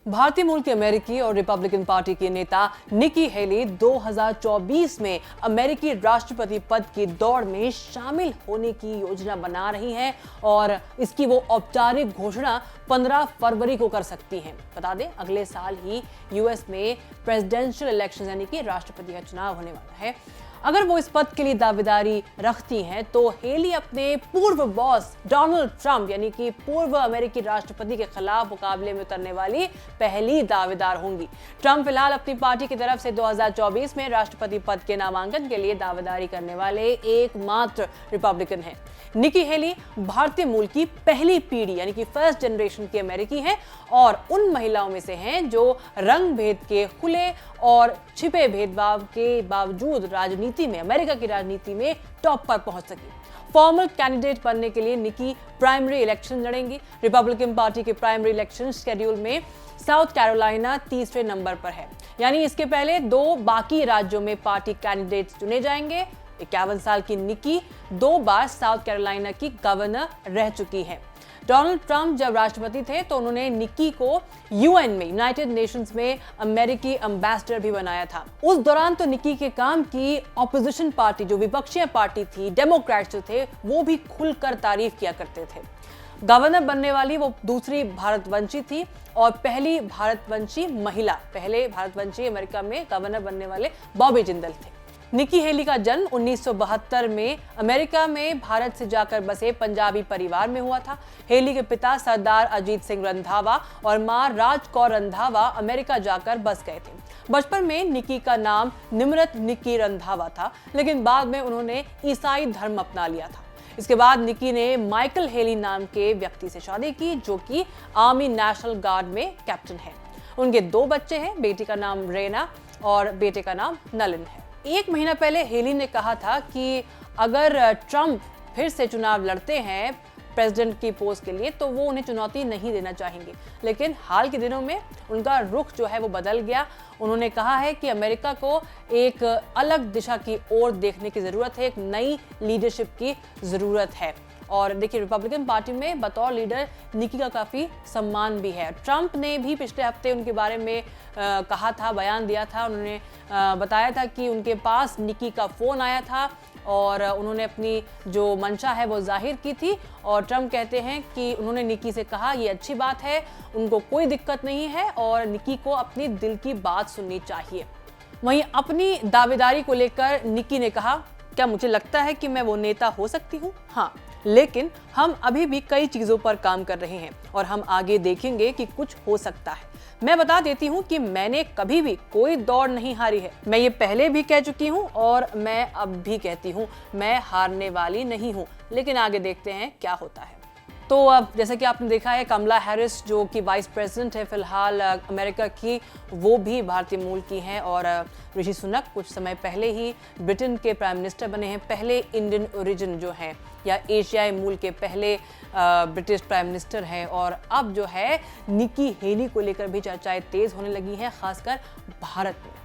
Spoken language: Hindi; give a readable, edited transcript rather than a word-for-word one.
भारतीय मूल के अमेरिकी और रिपब्लिकन पार्टी के नेता निकी हेली 2024 में अमेरिकी राष्ट्रपति पद की दौड़ में शामिल होने की योजना बना रही हैं और इसकी वो औपचारिक घोषणा 15 फरवरी को कर सकती हैं। बता दें, अगले साल ही यूएस में प्रेसिडेंशियल इलेक्शन यानी कि राष्ट्रपति का चुनाव होने वाला है। अगर वो इस पद के लिए दावेदारी रखती हैं तो हेली अपने पूर्व बॉस डोनाल्ड ट्रंप यानी कि पूर्व अमेरिकी राष्ट्रपति के खिलाफ मुकाबले में उतरने वाली पहली दावेदार होंगी। ट्रंप फिलहाल अपनी पार्टी की तरफ से 2024 में राष्ट्रपति पद के नामांकन के लिए दावेदारी करने वाले एकमात्र रिपब्लिकन हैं। निकी हेली भारतीय मूल की पहली पीढ़ी यानी कि फर्स्ट जनरेशन की अमेरिकी हैं और उन महिलाओं में से हैं जो रंग भेद के खुले और छिपे भेदभाव के बावजूद राजनीति में, अमेरिका की राजनीति में टॉप पर पहुंच सकी। फॉर्मल कैंडिडेट बनने के लिए निकी प्राइमरी इलेक्शन लड़ेंगी। रिपब्लिकन पार्टी के प्राइमरी इलेक्शन शेड्यूल में साउथ कैरोलिना तीसरे नंबर पर है, यानी इसके पहले 2 बाकी राज्यों में पार्टी कैंडिडेट्स चुने जाएंगे। 51 साल की निकी 2 बार साउथ कैरोलिना की गवर्नर रह चुकी हैं। डोनाल्ड ट्रंप जब राष्ट्रपति थे तो उन्होंने निकी को यूएन में, यूनाइटेड नेशंस में अमेरिकी एम्बेसडर भी बनाया था। उस दौरान तो निकी के काम की ऑपोजिशन पार्टी, जो विपक्षीय पार्टी थी, डेमोक्रेट्स जो थे, वो भी खुलकर तारीफ किया करते थे। गवर्नर बनने वाली वो दूसरी भारतवंशी थी और पहली भारतवंशी महिला, पहले भारतवंशी अमेरिका में गवर्नर बनने वाले बॉबी जिंदल थे। निकी हेली का जन्म 1972 में अमेरिका में भारत से जाकर बसे पंजाबी परिवार में हुआ था। हेली के पिता सरदार अजीत सिंह रंधावा और मां राज कौर रंधावा अमेरिका जाकर बस गए थे। बचपन में निकी का नाम निमरत निकी रंधावा था, लेकिन बाद में उन्होंने ईसाई धर्म अपना लिया था। इसके बाद निकी ने माइकल हेली नाम के व्यक्ति से शादी की, जो कि आर्मी नेशनल गार्ड में कैप्टन है। उनके 2 बच्चे हैं, बेटी का नाम रेना और बेटे का नाम नलिन है। 1 महीना पहले हेली ने कहा था कि अगर ट्रंप फिर से चुनाव लड़ते हैं प्रेसिडेंट की पोस्ट के लिए तो वो उन्हें चुनौती नहीं देना चाहेंगे, लेकिन हाल के दिनों में उनका रुख जो है वो बदल गया। उन्होंने कहा है कि अमेरिका को एक अलग दिशा की ओर देखने की जरूरत है, एक नई लीडरशिप की जरूरत है। और देखिए, रिपब्लिकन पार्टी में बतौर लीडर निकी का काफ़ी सम्मान भी है। ट्रंप ने भी पिछले हफ्ते उनके बारे में कहा था, बयान दिया था। उन्होंने बताया था कि उनके पास निकी का फ़ोन आया था और उन्होंने अपनी जो मंशा है वो जाहिर की थी। और ट्रंप कहते हैं कि उन्होंने निकी से कहा ये अच्छी बात है, उनको कोई दिक्कत नहीं है और निकी को अपनी दिल की बात सुननी चाहिए। वहीं अपनी दावेदारी को लेकर निकी ने कहा, क्या मुझे लगता है कि मैं वो नेता हो सकती हूँ? हाँ, लेकिन हम अभी भी कई चीजों पर काम कर रहे हैं और हम आगे देखेंगे कि कुछ हो सकता है। मैं बता देती हूँ कि मैंने कभी भी कोई दौड़ नहीं हारी है। मैं ये पहले भी कह चुकी हूँ और मैं अब भी कहती हूँ, मैं हारने वाली नहीं हूँ, लेकिन आगे देखते हैं क्या होता है। तो अब जैसा कि आपने देखा है, कमला हैरिस जो कि वाइस प्रेसिडेंट है फिलहाल अमेरिका की, वो भी भारतीय मूल की हैं और ऋषि सुनक कुछ समय पहले ही ब्रिटेन के प्राइम मिनिस्टर बने हैं, पहले इंडियन ओरिजिन जो हैं या एशियाई मूल के पहले ब्रिटिश प्राइम मिनिस्टर हैं। और अब जो है निकी हेली को लेकर भी चर्चाएं तेज होने लगी हैं, खासकर भारत में।